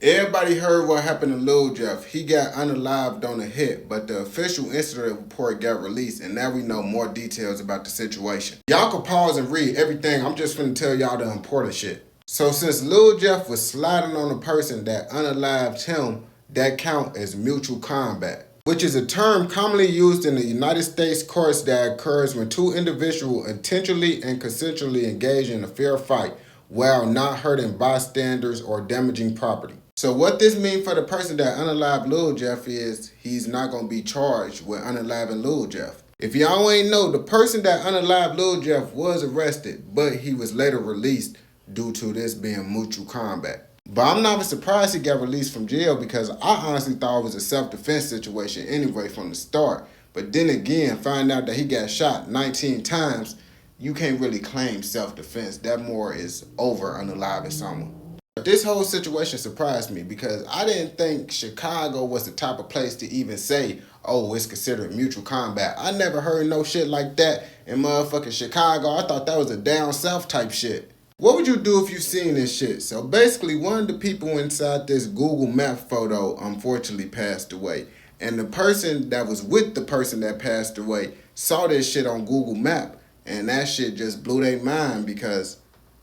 Everybody heard what happened to Lil Jeff. He got unalived on a hit, but the official incident report got released, and now we know more details about the situation. Y'all can pause and read everything. I'm just finna tell y'all the important shit. So since Lil Jeff was sliding on a person that unalived him, that count as mutual combat, which is a term commonly used in the United States courts that occurs when two individuals intentionally and consensually engage in a fair fight while not hurting bystanders or damaging property. So what this means for the person that unalived Lil Jeff is he's not going to be charged with unaliving Lil Jeff. If y'all ain't know, the person that unalived Lil Jeff was arrested, but he was later released due to this being mutual combat. But I'm not surprised he got released from jail because I honestly thought it was a self-defense situation anyway from the start. But then again, find out that he got shot 19 times, you can't really claim self-defense. That more is over unaliving someone. But this whole situation surprised me because I didn't think Chicago was the type of place to even say, oh, it's considered mutual combat. I never heard no shit like that in motherfucking Chicago. I thought that was a down south type shit. What would you do if you seen this shit? So basically, one of the people inside this Google Map photo unfortunately passed away. And the person that was with the person that passed away saw this shit on Google Map. And that shit just blew their mind because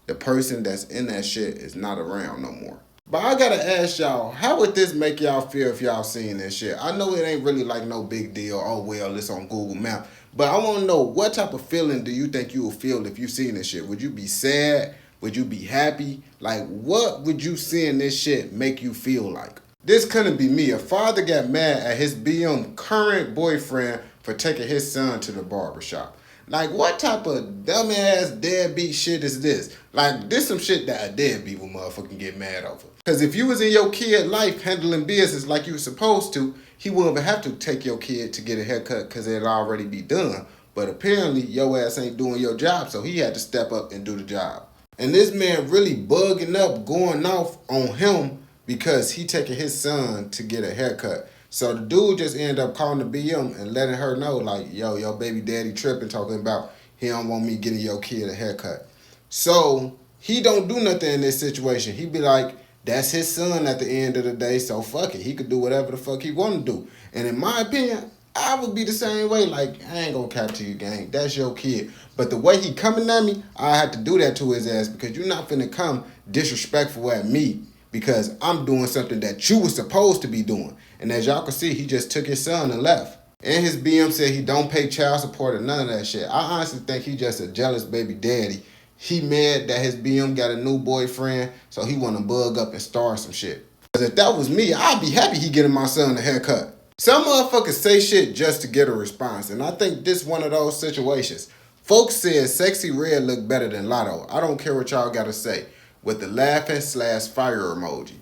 the person that's in that shit is not around no more. But I gotta ask y'all, how would this make y'all feel if y'all seen this shit? I know it ain't really like no big deal. Oh, well, it's on Google Map. But I want to know, what type of feeling do you think you will feel if you seen this shit? Would you be sad? Would you be happy? Like, what would you seeing this shit make you feel like? This couldn't be me. A father got mad at his BM current boyfriend for taking his son to the barbershop. Like, what type of dumbass deadbeat shit is this? Like, this some shit that a deadbeat will motherfucking get mad over. Because if you was in your kid life handling business like you were supposed to, he wouldn't even have to take your kid to get a haircut because it'd already be done. But apparently, your ass ain't doing your job, so he had to step up and do the job. And this man really bugging up, going off on him because he taking his son to get a haircut. So the dude just ended up calling the BM and letting her know, like, yo, your baby daddy tripping, talking about he don't want me getting your kid a haircut. So he don't do nothing in this situation. He be like, that's his son at the end of the day, so fuck it. He could do whatever the fuck he want to do. And in my opinion, I would be the same way. Like, I ain't gonna cap to you, gang. That's your kid. But the way he coming at me, I had to do that to his ass because you're not finna come disrespectful at me because I'm doing something that you was supposed to be doing. And as y'all can see, he just took his son and left. And his BM said he don't pay child support or none of that shit. I honestly think he just a jealous baby daddy. He mad that his BM got a new boyfriend, so he want to bug up and start some shit. Because if that was me, I'd be happy he getting my son a haircut. Some motherfuckers say shit just to get a response, and I think this one of those situations. Folks said Sexy Red look better than Lotto. I don't care what y'all gotta say. With the laughing/fire emoji.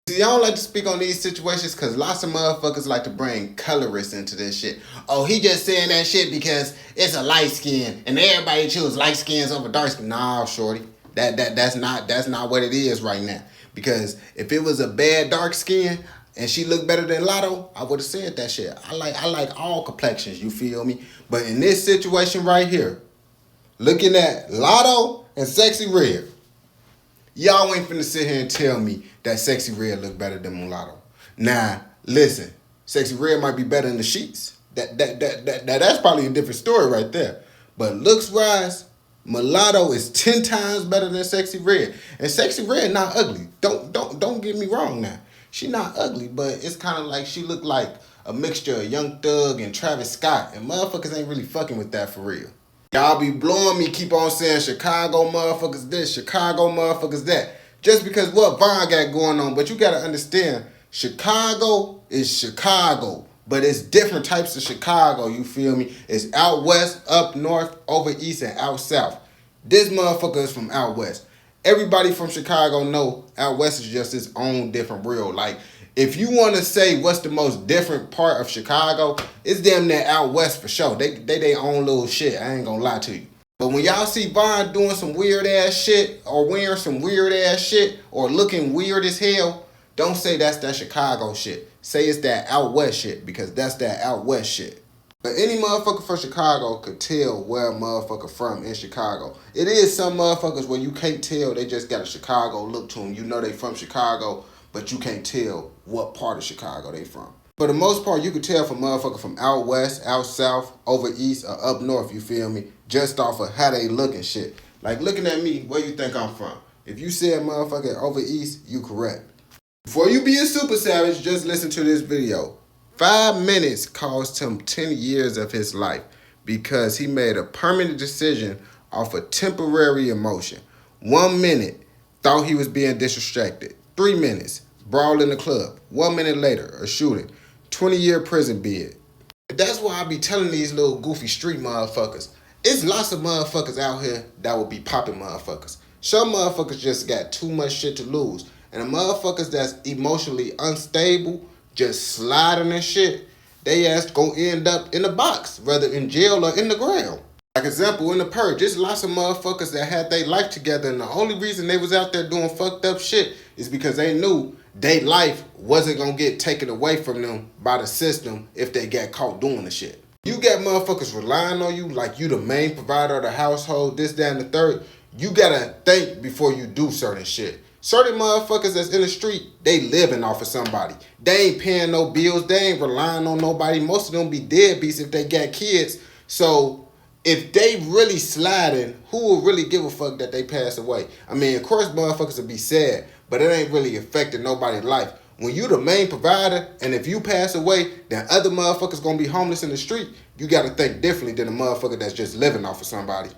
See, I don't like to speak on these situations because lots of motherfuckers like to bring colorists into this shit. Oh, he just saying that shit because it's a light skin and everybody choose light skins over dark skin. Nah, shorty. That's not what it is right now. Because if it was a bad dark skin and she looked better than Lotto, I would have said that shit. I like all complexions, you feel me? But in this situation right here, looking at Lotto and Sexy Red, y'all ain't finna sit here and tell me that Sexy Red look better than Mulatto. Nah, listen, Sexy Red might be better in the sheets. That's probably a different story right there. But looks-wise, Mulatto is 10 times better than Sexy Red. And Sexy Red not ugly. Don't get me wrong now. She not ugly, but it's kind of like she look like a mixture of Young Thug and Travis Scott. And motherfuckers ain't really fucking with that for real. Y'all be blowing me, keep on saying Chicago motherfuckers this, Chicago motherfuckers that. Just because what Von got going on. But you got to understand, Chicago is Chicago. But it's different types of Chicago, you feel me? It's out west, up north, over east, and out south. This motherfucker is from out west. Everybody from Chicago know out west is just its own different world. Like, if you want to say what's the most different part of Chicago, it's damn near out west for sure. They their own little shit. I ain't gonna lie to you. But when y'all see Von doing some weird ass shit or wearing some weird ass shit or looking weird as hell, don't say that's that Chicago shit. Say it's that out west shit because that's that out west shit. But any motherfucker from Chicago could tell where a motherfucker from in Chicago. It is some motherfuckers where you can't tell, they just got a Chicago look to them. You know they from Chicago, but you can't tell what part of Chicago they from. For the most part, you can tell from motherfucker from out west, out south, over east, or up north, you feel me? Just off of how they look and shit. Like looking at me, where you think I'm from? If you said motherfucker over east, you correct. Before you be a super savage, just listen to this video. 5 minutes cost him 10 years of his life because he made a permanent decision off a temporary emotion. 1 minute, thought he was being disrespected. 3 minutes, brawl in the club. 1 minute later, a shooting. 20-year prison bid. That's why I be telling these little goofy street motherfuckers. It's lots of motherfuckers out here that will be popping motherfuckers. Some motherfuckers just got too much shit to lose. And the motherfuckers that's emotionally unstable, just sliding and shit, they ass gonna end up in a box, whether in jail or in the ground. Like example, in the purge, there's lots of motherfuckers that had their life together, and the only reason they was out there doing fucked up shit is because they knew their life wasn't gonna get taken away from them by the system if they got caught doing the shit. You got motherfuckers relying on you like you the main provider of the household, this, that, and the third. You gotta think before you do certain shit. Certain motherfuckers that's in the street, they living off of somebody. They ain't paying no bills. They ain't relying on nobody. Most of them be deadbeats if they got kids. So if they really sliding, who will really give a fuck that they pass away? I mean, of course motherfuckers will be sad, but it ain't really affecting nobody's life. When you the main provider, and if you pass away, then other motherfuckers gonna be homeless in the street, you gotta think differently than a motherfucker that's just living off of somebody.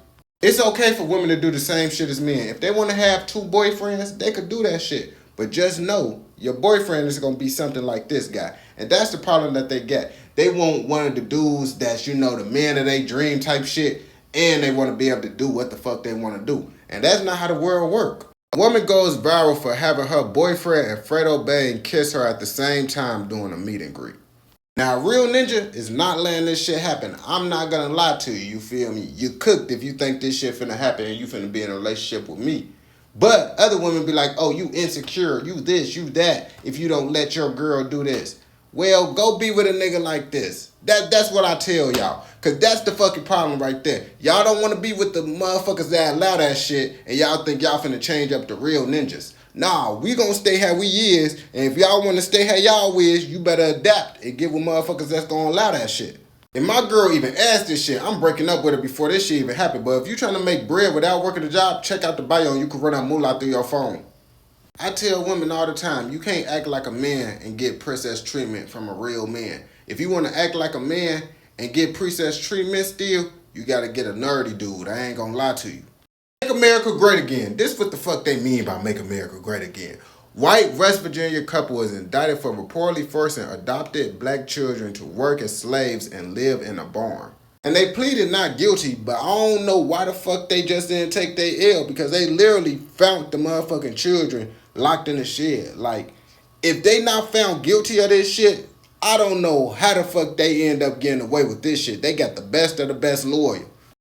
It's okay for women to do the same shit as men. If they want to have 2 boyfriends, they could do that shit. But just know, your boyfriend is going to be something like this guy. And that's the problem that they get. They want one of the dudes that's, you know, the man of their dream type shit. And they want to be able to do what the fuck they want to do. And that's not how the world works. A woman goes viral for having her boyfriend and Fredo Bang kiss her at the same time doing a meet and greet. Now, a real ninja is not letting this shit happen. I'm not gonna lie to you, you feel me? You cooked if you think this shit finna happen and you finna be in a relationship with me. But other women be like, oh, you insecure, you this, you that, if you don't let your girl do this. Well, go be with a nigga like this. That's what I tell y'all. Cause that's the fucking problem right there. Y'all don't wanna be with the motherfuckers that allow that shit and y'all think y'all finna change up the real ninjas. Nah, we gonna stay how we is, and if y'all wanna stay how y'all is, you better adapt and get with motherfuckers that's gonna allow that shit. And my girl even asked this shit, I'm breaking up with her before this shit even happened, but if you trying to make bread without working a job, check out the bio and you can run out moolah through your phone. I tell women all the time, you can't act like a man and get princess treatment from a real man. If you wanna act like a man and get princess treatment still, you gotta get a nerdy dude, I ain't gonna lie to you. Make America great again. This what the fuck they mean by make America great again. White West Virginia couple was indicted for reportedly forcing adopted black children to work as slaves and live in a barn. And they pleaded not guilty, but I don't know why the fuck they just didn't take their L, because they literally found the motherfucking children locked in the shed. Like, if they not found guilty of this shit, I don't know how the fuck they end up getting away with this shit. They got the best of the best lawyer.